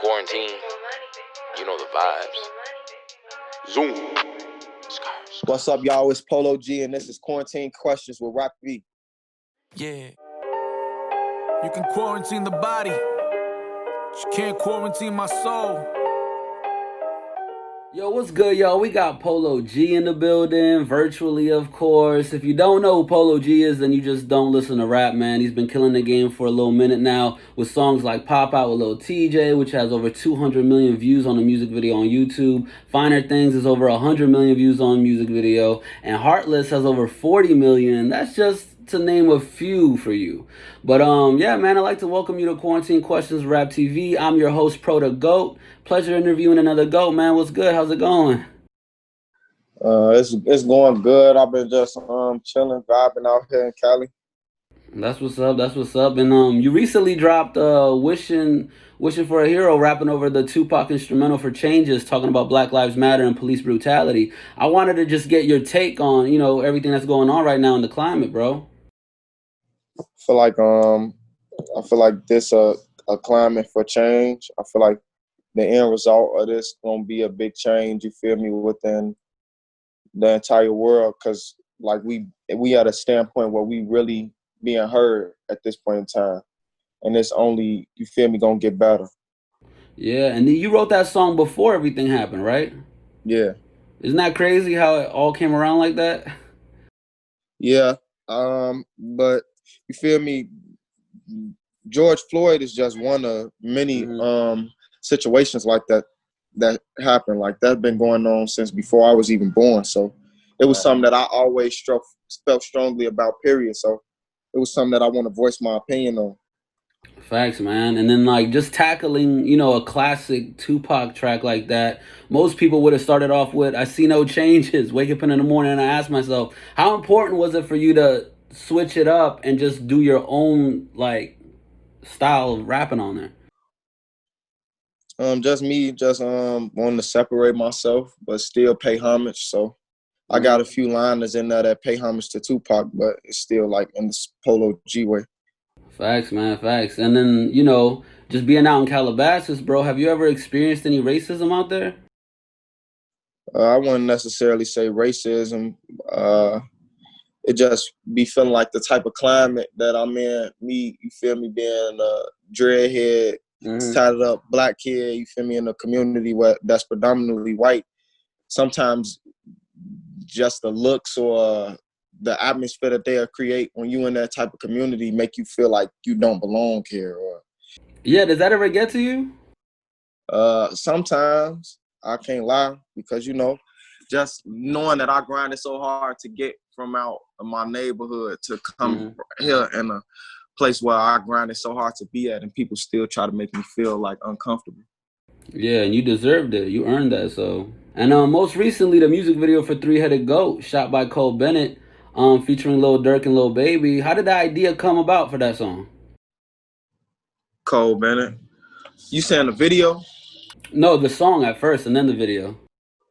Quarantine, you know the vibes. Zoom. What's up, y'all? It's Polo G, and this is Quarantine Questions with RapTV. Yeah. You can quarantine the body, but you can't quarantine my soul. Yo, what's good, y'all? We got Polo G in the building, virtually, of course. If you don't know who Polo G is, then you just don't listen to rap, man. He's been killing the game for a little minute now with songs like Pop Out with Lil Tjay, which has over 200 million views on the music video on YouTube. Finer Things is over 100 million views on music video. And Heartless has over 40 million. That's just to name a few for you. But yeah, man, I'd like to welcome you to Quarantine Questions Rap TV. I'm your host, Pro the GOAT. Pleasure interviewing another GOAT, man. What's good? How's it going? It's going good. I've been just chilling, vibing out here in Cali. That's what's up. That's what's up. And you recently dropped "Wishing for a Hero," rapping over the Tupac instrumental for Changes, talking about Black Lives Matter and police brutality. I wanted to just get your take on, everything that's going on right now in the climate, bro. I feel like this a climate for change. I feel like the end result of this gonna be a big change. You feel me, within the entire world, because like we at a standpoint where we really being heard at this point in time, and it's only, you feel me, gonna get better. Yeah, and you wrote that song before everything happened, right? Yeah. Isn't that crazy how it all came around like that? Yeah. But you feel me, George Floyd is just one of many situations like that happened. Like, that's been going on since before I was even born. So it was something that I always felt strongly about, period. So it was something that I want to voice my opinion on. Facts, man. And then, like, just tackling, a classic Tupac track like that, most people would have started off with, "I see no changes." Wake up in the morning and I ask myself, how important was it for you to switch it up and just do your own, like, style of rapping on there? Just me, wanting to separate myself, but still pay homage. So I got a few liners in there that pay homage to Tupac, but it's still like in this Polo G way. Facts, man, facts. And then, just being out in Calabasas, bro, have you ever experienced any racism out there? I wouldn't necessarily say racism. It just be feeling like the type of climate that I'm in. Me, you feel me, being a dreadhead, tatted up black kid, you feel me, in a community that's predominantly white. Sometimes just the looks or the atmosphere that they'll create when you in that type of community make you feel like you don't belong here. Or yeah, does that ever get to you? Sometimes, I can't lie, because just knowing that I grinded so hard to get from out of my neighborhood to come here in a place where I grinded so hard to be at, and people still try to make me feel like uncomfortable. Yeah, and you deserved it. You earned that. So, and most recently, the music video for "Three-Headed Goat," shot by Cole Bennett, featuring Lil Durk and Lil Baby. How did the idea come about for that song? Cole Bennett. You saying the video? No, the song at first, and then the video.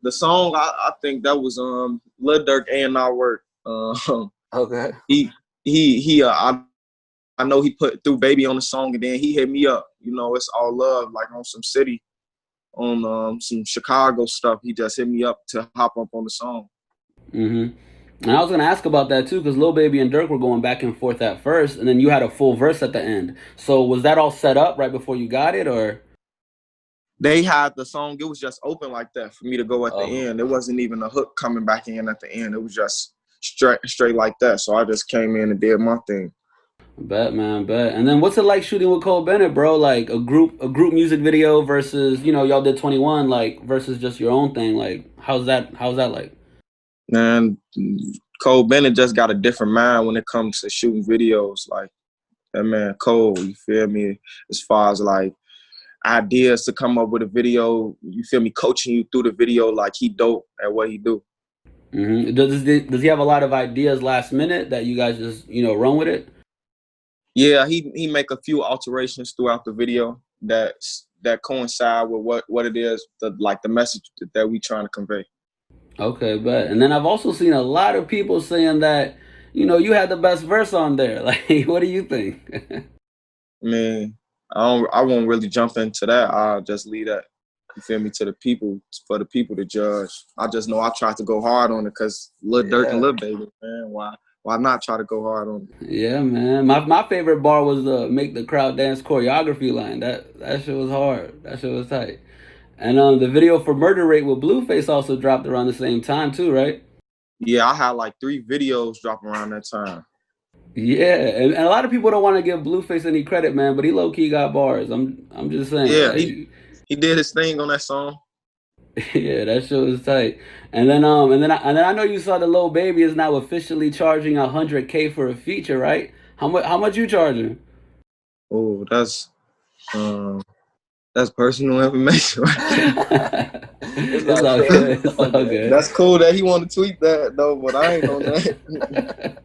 The song, I think that was Lil Durk and our work. Okay. I know he put Through Baby on the song, and then he hit me up. It's all love, like on some city, on some Chicago stuff. He just hit me up to hop up on the song. And I was gonna ask about that too, because Lil Baby and Durk were going back and forth at first, and then you had a full verse at the end. So was that all set up right before you got it, or? They had the song, it was just open like that for me to go at the end. It wasn't even a hook coming back in at the end. It was just straight like that. So I just came in and did my thing. Bet, man, bet. And then what's it like shooting with Cole Bennett, bro? Like a group music video versus, y'all did 21, like, versus just your own thing. Like, how's that like? Man, Cole Bennett just got a different mind when it comes to shooting videos. Like, that man Cole, you feel me? As far as like ideas to come up with a video, you feel me, coaching you through the video, like he dope at what he do. Does he have a lot of ideas last minute that you guys just, run with it? Yeah, he make a few alterations throughout the video that coincide with what it is, the message that we trying to convey. Okay, bet. And then I've also seen a lot of people saying that, you had the best verse on there. Like, what do you think? Man, I won't really jump into that. I'll just leave that, you feel me, to the people, for the people to judge. I just know I tried to go hard on it because Lil Durk and Lil Baby, man. Why not try to go hard on it? Yeah, man. My favorite bar was the make the crowd dance choreography line. That shit was hard. That shit was tight. And the video for Murder Rate with Blueface also dropped around the same time too, right? Yeah, I had like 3 videos drop around that time. Yeah, and a lot of people don't want to give Blueface any credit, man, but he low key got bars. I'm just saying, Yeah, like, he did his thing on that song. yeah, that shit was tight. And then I know you saw the Lil Baby is now officially charging 100K for a feature, right? How much you charging? Oh, that's personal information right there. It's all good. It's all good. That's cool that he want to tweet that though, but I ain't on that.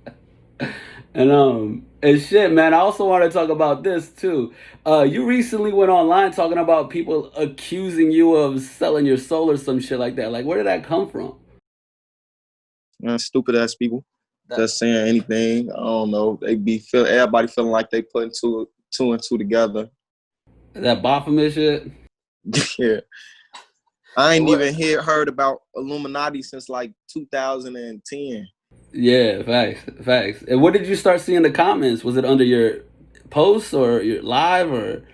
And shit, man. I also want to talk about this too. You recently went online talking about people accusing you of selling your soul or some shit like that. Like, where did that come from? Man, stupid ass people just saying anything. I don't know. Everybody feeling like they putting two and two together. That Baphomet shit. Yeah. I ain't even heard about Illuminati since like 2010. Yeah, facts. And where did you start seeing the comments? Was it under your posts or your live or?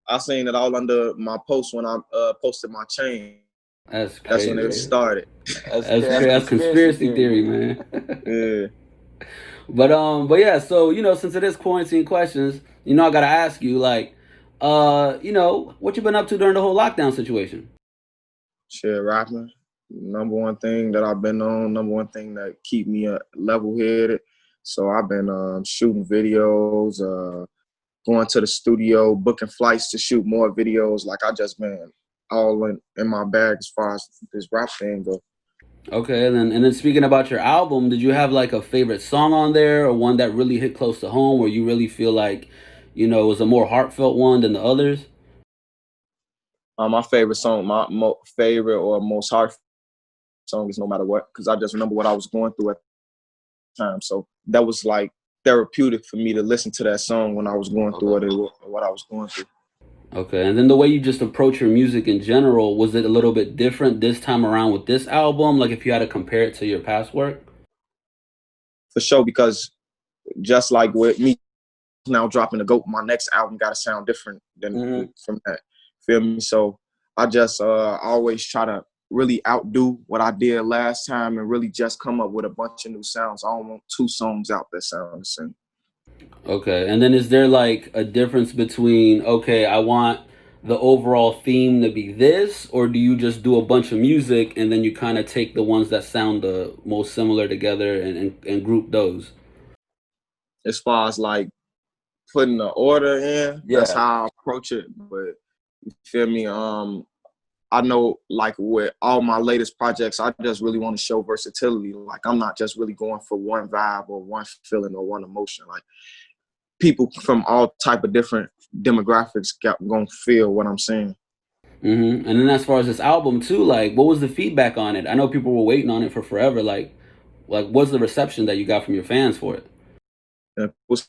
I seen it all under my post when I posted my chain. That's crazy. That's when it started. That's conspiracy theory, man. Yeah. But yeah, so since it is quarantine questions, I gotta ask you, like, what you been up to during the whole lockdown situation? Shit, rapping. Number one thing that I've been on, number one thing that keep me level-headed. So I've been shooting videos, going to the studio, booking flights to shoot more videos. Like I just been all in my bag as far as this rap thing goes. Okay, and then speaking about your album, did you have like a favorite song on there or one that really hit close to home where you really feel like, it was a more heartfelt one than the others? My favorite song, my favorite or most heartfelt song is No Matter What, because I just remember what I was going through at the time. So that was like therapeutic for me to listen to that song when I was going through what I was going through. Okay, and then the way you just approach your music in general, was it a little bit different this time around with this album? Like if you had to compare it to your past work? For sure, because just like with me now dropping the GOAT, my next album got to sound different than from that. Feel me? So I just always try to really outdo what I did last time and really just come up with a bunch of new sounds. I don't want 2 songs out that sound the same. Okay, and then is there like a difference between, okay, I want the overall theme to be this, or do you just do a bunch of music and then you kind of take the ones that sound the most similar together and group those? As far as like putting the order in, that's how I approach it. But you feel me? I know like with all my latest projects, I just really want to show versatility. Like I'm not just really going for one vibe or one feeling or one emotion. Like people from all type of different demographics gonna feel what I'm saying. And then as far as this album too, like what was the feedback on it? I know people were waiting on it for forever. Like what's the reception that you got from your fans for it? And was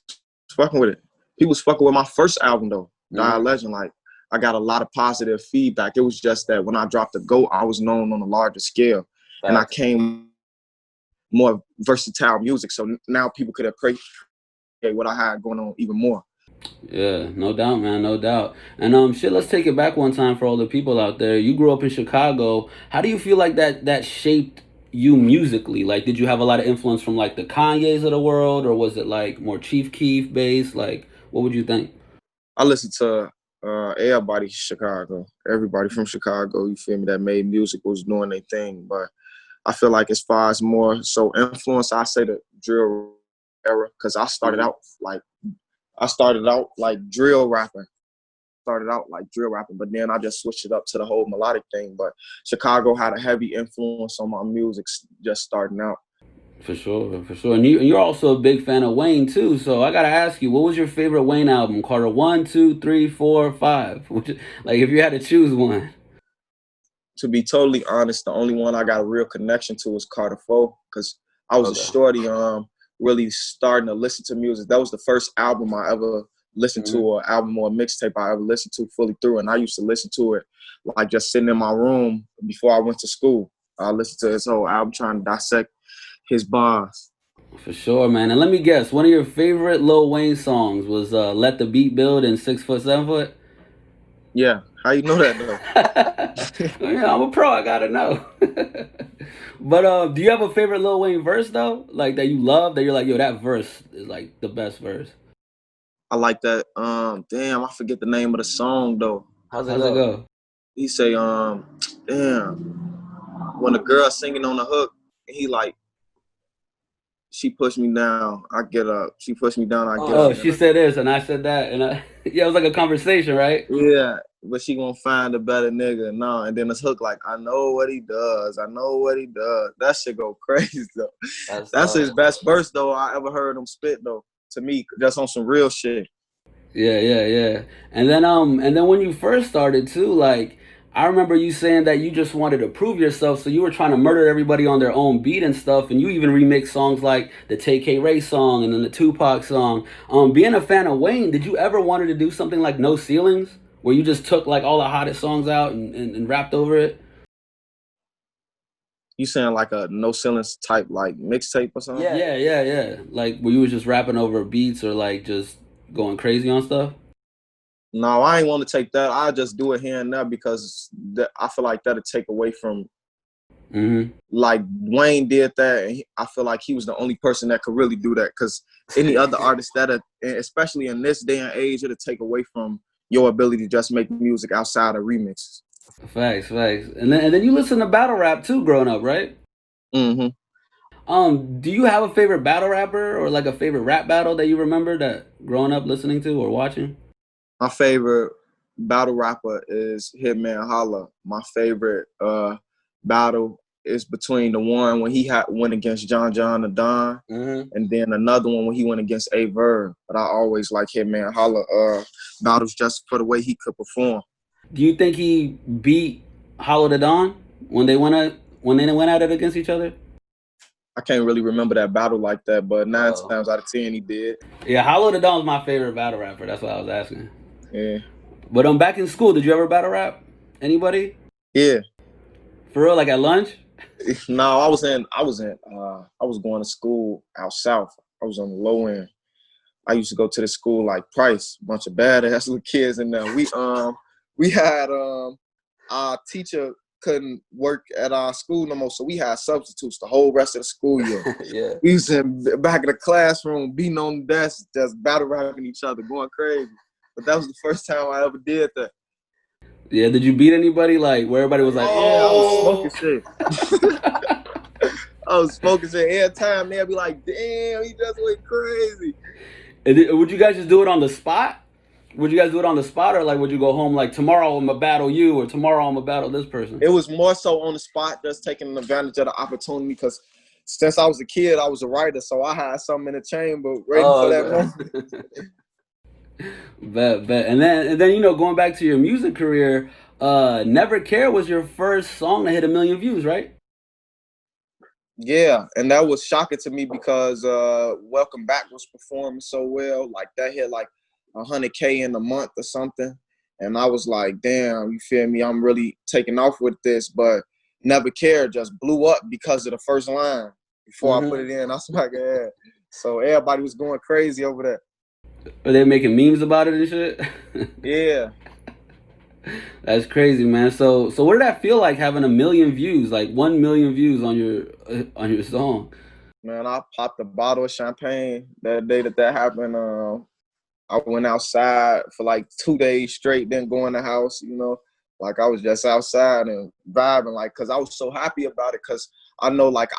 fucking with it. People was fucking with my first album though, Die Legend. Like I got a lot of positive feedback. It was just that when I dropped the GOAT, I was known on a larger scale, and I came more versatile music. So now people could appreciate what I had going on even more. Yeah, no doubt, man, no doubt. And shit, let's take it back one time for all the people out there. You grew up in Chicago. How do you feel like that shaped you musically? Like, did you have a lot of influence from like the Kanyes of the world, or was it like more Chief Keef based? Like, what would you think? I listened to everybody in Chicago, everybody from Chicago, you feel me, that made music, was doing their thing. But I feel like as far as more so influence, I say the drill era, because I started out like drill rapping. But then I just switched it up to the whole melodic thing. But Chicago had a heavy influence on my music just starting out. For sure. And you're also a big fan of Wayne too. So I gotta ask you, what was your favorite Wayne album? Carter 1, 2, 3, 4, 5? Like if you had to choose one. To be totally honest, the only one I got a real connection to was Carter 4, because I was a shorty really starting to listen to music. That was the first album I ever listened to an album or a mixtape I ever listened to fully through. And I used to listen to it like just sitting in my room before I went to school. I listened to his whole album trying to dissect his bars. For sure, man. And let me guess, one of your favorite Lil Wayne songs was Let the Beat Build and 6 Foot 7 Foot? Yeah. How you know that though? Yeah, I'm a pro, I gotta know. But do you have a favorite Lil Wayne verse though? Like that you love, that you're like, yo, that verse is like the best verse. I like that. Damn, I forget the name of the song though. How's it go? He say, damn, when the girl singing on the hook, he like, she pushed me down, I get up. She pushed me down, I get up. Oh, she said this and I said that, and yeah, it was like a conversation, right? Yeah, but she gonna find a better nigga. No, and then it's hook like, I know what he does. I know what he does. That shit go crazy though. That's his best verse though I ever heard him spit though. To me, just on some real shit. Yeah. And then when you first started too, like I remember you saying that you just wanted to prove yourself, so you were trying to murder everybody on their own beat and stuff, and you even remixed songs like the TK Ray song and then the Tupac song. Being a fan of Wayne, did you ever wanted to do something like No Ceilings, where you just took like all the hottest songs out and rapped over it? You saying like a No Ceilings type like mixtape or something? Yeah. Like where you was just rapping over beats or like just going crazy on stuff? No, I ain't want to take that. I just do it here and there because I feel like that'll take away from. Like Wayne did that, and I feel like he was the only person that could really do that. Because any other artist especially in this day and age, it'll take away from your ability to just make music outside of remixes. Facts. And then you listen to battle rap too, growing up, right? Mm-hmm. Do you have a favorite battle rapper or like a favorite rap battle that you remember that growing up listening to or watching? My favorite battle rapper is Hitman Holla. My favorite battle is between the one when he went against John the Don, and then another one when he went against A Verb. But I always like Hitman Holla battles just for the way he could perform. Do you think he beat Hollow the Don when they went at it against each other? I can't really remember that battle like that, but 9 times out of 10 he did. Yeah, Hollow the Don's my favorite battle rapper. That's what I was asking. Yeah. But back in school, did you ever battle rap? Anybody? Yeah. For real, like at lunch? No, I was going to school out south. I was on the low end. I used to go to the school like Price, bunch of badass little kids in there. We had our teacher couldn't work at our school no more, so we had substitutes the whole rest of the school year. Yeah. We used to back in the classroom, beating on the desk, just battle rapping each other, going crazy. But that was the first time I ever did that. Yeah, did you beat anybody like where everybody was like, I was smoking shit. I was smoking shit every time. They'd be like, damn, he just went crazy. And would you guys just do it on the spot? Would you guys do it on the spot, or like would you go home like tomorrow I'm gonna battle you, or tomorrow I'm gonna battle this person? It was more so on the spot, just taking advantage of the opportunity, because since I was a kid, I was a writer, so I had something in the chamber waiting for that moment. Bet. And then going back to your music career, Never Care was your first song that hit 1 million views, right? Yeah, and that was shocking to me because Welcome Back was performing so well. Like that hit like 100K in a month or something. And I was like, damn, you feel me? I'm really taking off with this. But Never Care just blew up because of the first line. Before I put it in, I was like, yeah. So everybody was going crazy over that. Are they making memes about it and shit? Yeah. That's crazy, man. So what did that feel like having 1 million views, like 1 million views on your song? Man, I popped a bottle of champagne that day that happened. I went outside for like 2 days straight, didn't go in the house, like I was just outside and vibing, like, because I was so happy about it, because I know, like,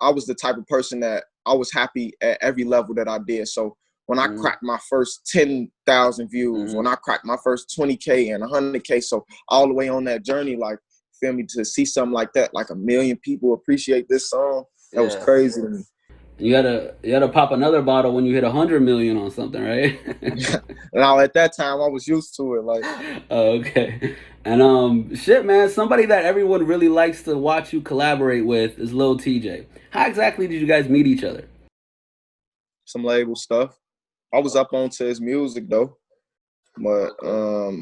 I was the type of person that I was happy at every level that I did. So when I cracked my first 10,000 views, when I cracked my first 20K and 100K, so all the way on that journey, like, feel me, to see something like that, like 1 million people appreciate this song, that was crazy to me. You gotta pop another bottle when you hit 100 million on something, right? Now at that time I was used to it, like. Okay. And shit, man, somebody that everyone really likes to watch you collaborate with is Lil Tjay. How exactly did you guys meet each other? Some label stuff. I was up onto his music though. But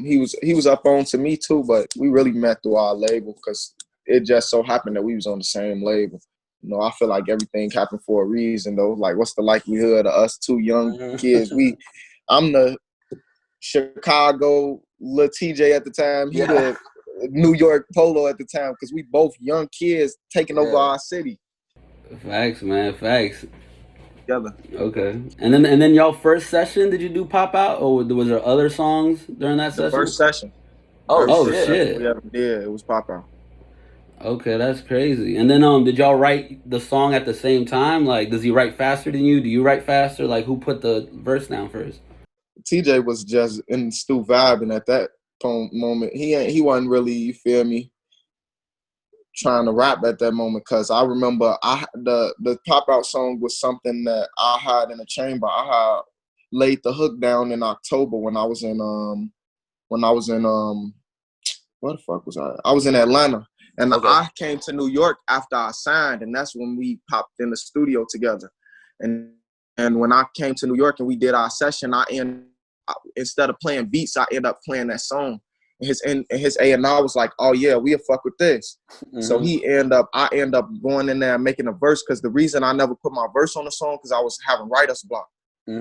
he was up on to me too, but we really met through our label because it just so happened that we was on the same label. You know, I feel like everything happened for a reason though. Like, what's the likelihood of us two young kids? I'm the Chicago Lil Tjay at the time. He the New York Polo at the time because we both young kids taking over our city. Facts, man, facts. Together. Okay, and then y'all first session, did you do Pop Out, or was there other songs during that session? The first session. Oh first shit! Session we ever did, it was Pop Out. Okay, that's crazy. And then did y'all write the song at the same time? Like, does he write faster than you? Do you write faster? Like, who put the verse down first? TJ was just in the stew vibing at that moment. He wasn't really, you feel me, trying to rap at that moment because I remember the Pop Out song was something that I had in the chamber. I had laid the hook down in October when I was in where the fuck was I? I was in Atlanta. And I came to New York after I signed, and that's when we popped in the studio together. And when I came to New York and we did our session, instead of playing beats, I ended up playing that song. And his A&R was like, "Oh yeah, we'll fuck with this." So I end up going in there and making a verse because the reason I never put my verse on the song because I was having writer's block.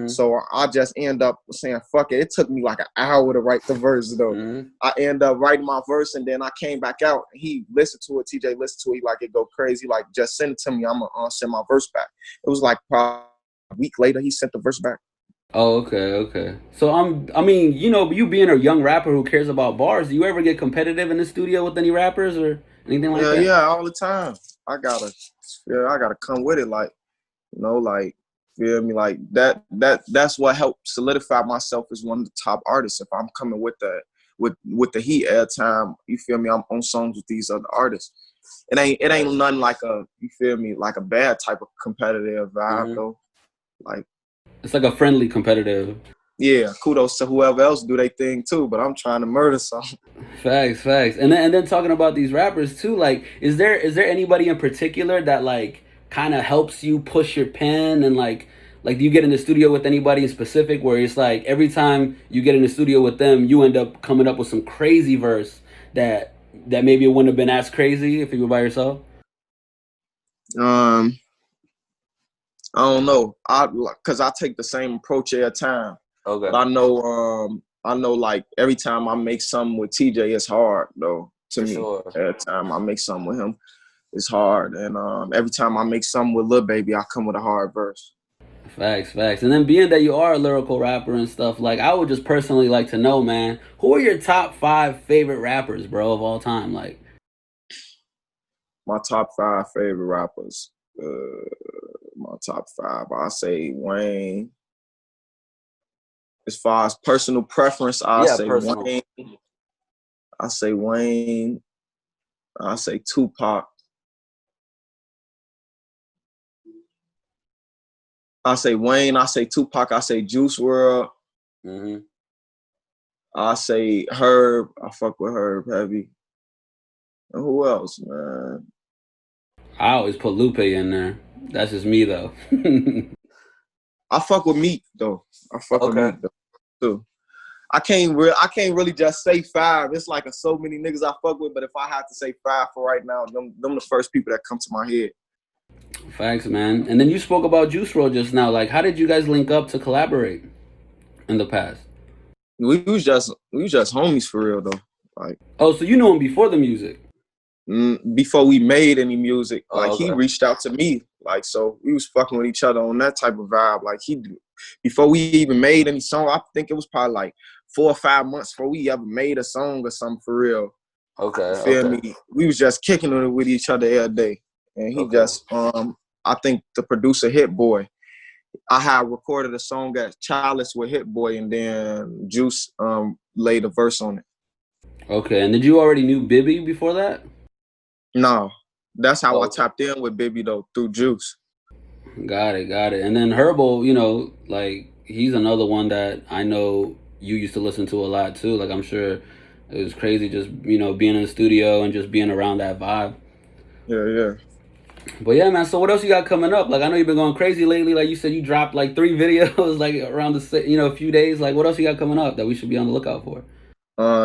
So I just end up saying, fuck it. It took me like an hour to write the verse though. I end up writing my verse and then I came back out and he listened to it. TJ listened to it. He like, it go crazy. Like, just send it to me. I'm going to send my verse back. It was like probably a week later, he sent the verse back. Oh, okay. So I mean, you know, you being a young rapper who cares about bars, do you ever get competitive in the studio with any rappers or anything like that? Yeah, all the time. I gotta come with it. Like, you know, like, feel me? Like that's what helped solidify myself as one of the top artists. If I'm coming with the heat every time, you feel me? I'm on songs with these other artists. It ain't nothing like you feel me, like a bad type of competitive vibe though. Like, it's like a friendly competitive. Yeah, kudos to whoever else do their thing too, but I'm trying to murder something. Facts. And then talking about these rappers too, like, is there anybody in particular that like kind of helps you push your pen and like do you get in the studio with anybody in specific where it's like every time you get in the studio with them, you end up coming up with some crazy verse that maybe it wouldn't have been as crazy if you were by yourself? I don't know. Cause I take the same approach every time. Okay. But I know like every time I make something with TJ, it's hard though to me. Sure. Every time I make something with him, it's hard. And every time I make something with Lil Baby, I come with a hard verse. Facts. And then being that you are a lyrical rapper and stuff, like, I would just personally like to know, man, who are your top 5 favorite rappers, bro, of all time? Like, my top 5 favorite rappers. My top 5, I say Wayne. As far as personal preference, I say Wayne. I say Wayne. I say Tupac. I say Wayne. I say Tupac. I say Juice WRLD. I say Herb. I fuck with Herb heavy. And who else, man? I always put Lupe in there. That's just me though. I fuck with Meek though. I fuck with Meek though too. I can't really just say 5. It's like so many niggas I fuck with, but if I had to say 5 for right now, them the first people that come to my head. Facts, man. And then you spoke about Juice WRLD just now. Like, how did you guys link up to collaborate in the past? We was just homies for real though. Like, oh, so you knew him before the music? Before we made any music, like he reached out to me, like, so we was fucking with each other on that type of vibe. Like, before we even made any song, I think it was probably like 4 or 5 months before we ever made a song or something for real. Okay. Feel me? We was just kicking it with each other every day, and he just I think the producer Hit Boy. I had recorded a song at Chalice with Hit Boy, and then Juice laid a verse on it. Okay, and did you already knew Bibby before that? No, that's how I tapped in with Bibby though, through Juice. Got it. And then Herbo, you know, like, he's another one that I know you used to listen to a lot too. Like, I'm sure it was crazy just, you know, being in the studio and just being around that vibe. Yeah. But yeah, man. So what else you got coming up? Like I know you've been going crazy lately. Like you said, you dropped like 3 videos like around a few days. Like what else you got coming up that we should be on the lookout for?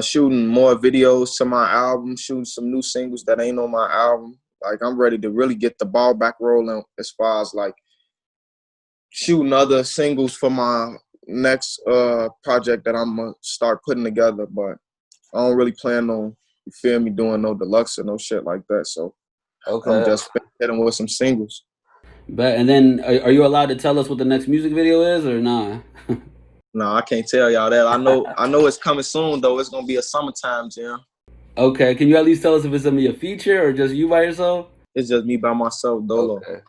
Shooting more videos to my album, shooting some new singles that ain't on my album. Like I'm ready to really get the ball back rolling as far as like shooting other singles for my next project that I'm gonna start putting together. But I don't really plan on, you feel me, doing no deluxe or no shit like that. So I'm Okay. just hitting with some singles. But and then are you allowed to tell us what the next music video is or nah? No, I can't tell y'all that. I know it's coming soon though. It's gonna be a summertime jam. Okay. Can you at least tell us if it's gonna be a feature or just you by yourself? It's just me by myself, dolo. Okay.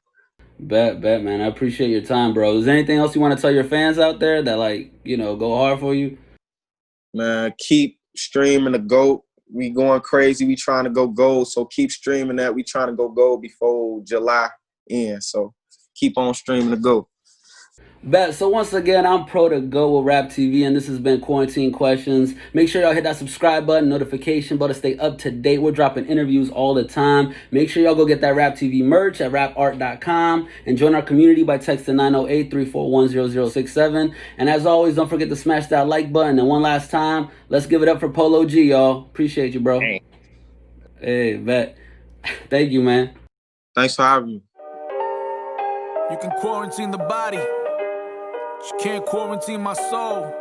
Bet, man. I appreciate your time, bro. Is there anything else you want to tell your fans out there that go hard for you? Man, keep streaming the GOAT. We going crazy. We trying to go gold. So keep streaming that. We trying to go gold before July ends. So keep on streaming the GOAT. Bet. So once again, I'm Pro to Go with Rap TV, and this has been Quarantine Questions. Make sure y'all hit that subscribe button, notification button, stay up to date. We're dropping interviews all the time. Make sure y'all go get that Rap TV merch at rapart.com and join our community by texting 908-341-0067. And as always, don't forget to smash that like button. And one last time, let's give it up for Polo G, y'all. Appreciate you, bro. Hey, bet. Thank you, man. Thanks for having me. You can quarantine the body, but you can't quarantine my soul.